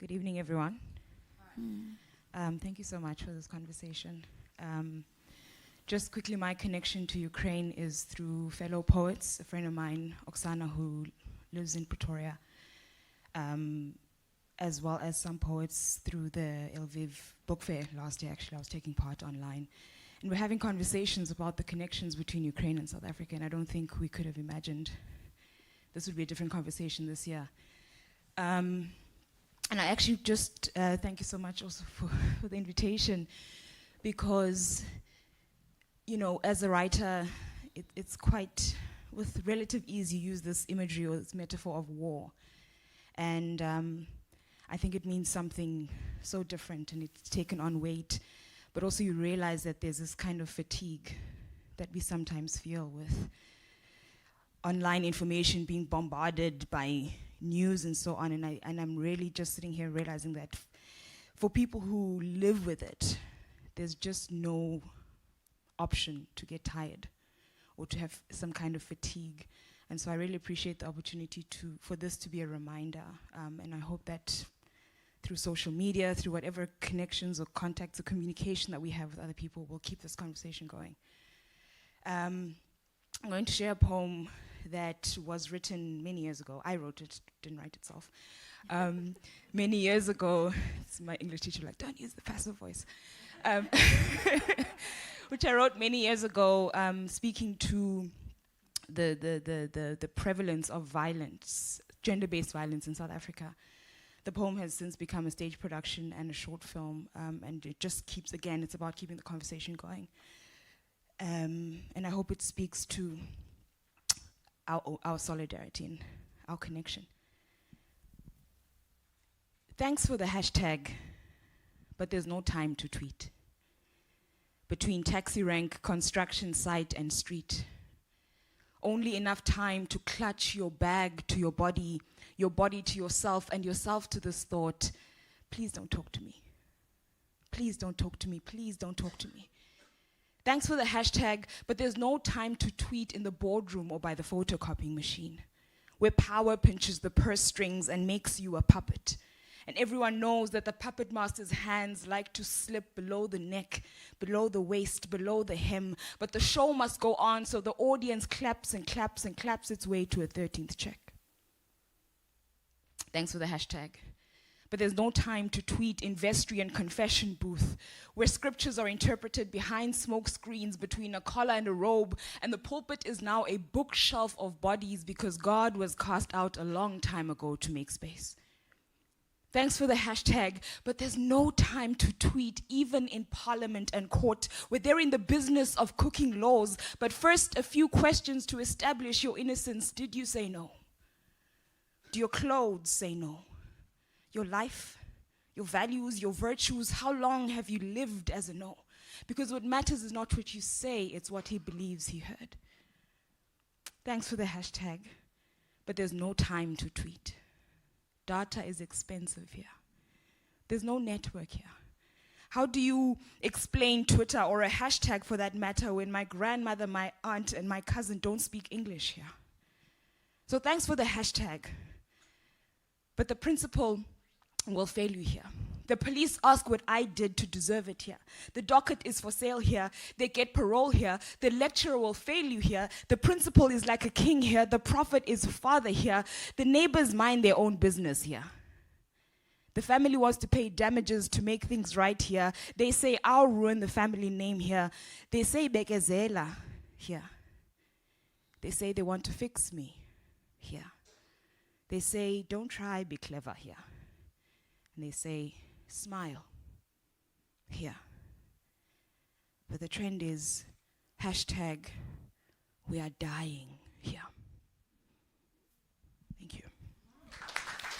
Good evening, everyone. Thank you so much for this conversation. Just quickly, my connection to Ukraine is through fellow poets, a friend of mine, Oksana, who lives in Pretoria, as well as some poets through the Lviv book fair last year. Actually, I was taking part online. And we're having conversations about the connections between Ukraine and South Africa, and I don't think we could have imagined this would be a different conversation this year. And I actually just thank you so much also for the invitation, because, you know, as a writer, it's quite, with relative ease, you use this imagery or this metaphor of war. And I think it means something so different, and it's taken on weight. But also you realize that there's this kind of fatigue that we sometimes feel with online information being bombarded by news and so on. And I'm really just sitting here realizing that for people who live with it, there's just no option to get tired or to have some kind of fatigue. And so I really appreciate the opportunity for this to be a reminder. And I hope that through social media, through whatever connections or contacts or communication that we have with other people, we'll keep this conversation going. I'm going to share a poem that was written many years ago. I wrote it, didn't write itself. Many years ago, it's my English teacher like, don't use the passive voice. Which I wrote many years ago, speaking to the prevalence of violence, gender-based violence in South Africa. The poem has since become a stage production and a short film, and it just keeps, again, it's about keeping the conversation going. And I hope it speaks to our solidarity and our connection. Thanks for the hashtag, but there's no time to tweet. Between taxi rank, construction site, and street. Only enough time to clutch your bag to your body to yourself, and yourself to this thought: please don't talk to me. Please don't talk to me. Please don't talk to me. Thanks for the hashtag, but there's no time to tweet in the boardroom or by the photocopying machine, where power pinches the purse strings and makes you a puppet. And everyone knows that the puppet master's hands like to slip below the neck, below the waist, below the hem. But the show must go on, so the audience claps and claps and claps its way to a 13th check. Thanks for the hashtag. But there's no time to tweet in vestry and confession booth, where scriptures are interpreted behind smoke screens between a collar and a robe, and the pulpit is now a bookshelf of bodies because God was cast out a long time ago to make space. Thanks for the hashtag, but there's no time to tweet, even in parliament and court, where they're in the business of cooking laws. But first, a few questions to establish your innocence. Did you say no? Do your clothes say no? Your life, your values, your virtues, how long have you lived as a no? Because what matters is not what you say, it's what he believes he heard. Thanks for the hashtag, but there's no time to tweet. Data is expensive here. There's no network here. How do you explain Twitter or a hashtag for that matter when my grandmother, my aunt, and my cousin don't speak English here? So thanks for the hashtag, but the principle will fail you here. The police ask what I did to deserve it here. The docket is for sale here. They get parole here. The lecturer will fail you here. The principal is like a king here. The prophet is father here. The neighbors mind their own business here. The family wants to pay damages to make things right here. They say, I'll ruin the family name here. They say, bekezela here. They say they want to fix me here. They say, don't try, be clever here. And they say, smile here. But the trend is hashtag, we are dying here.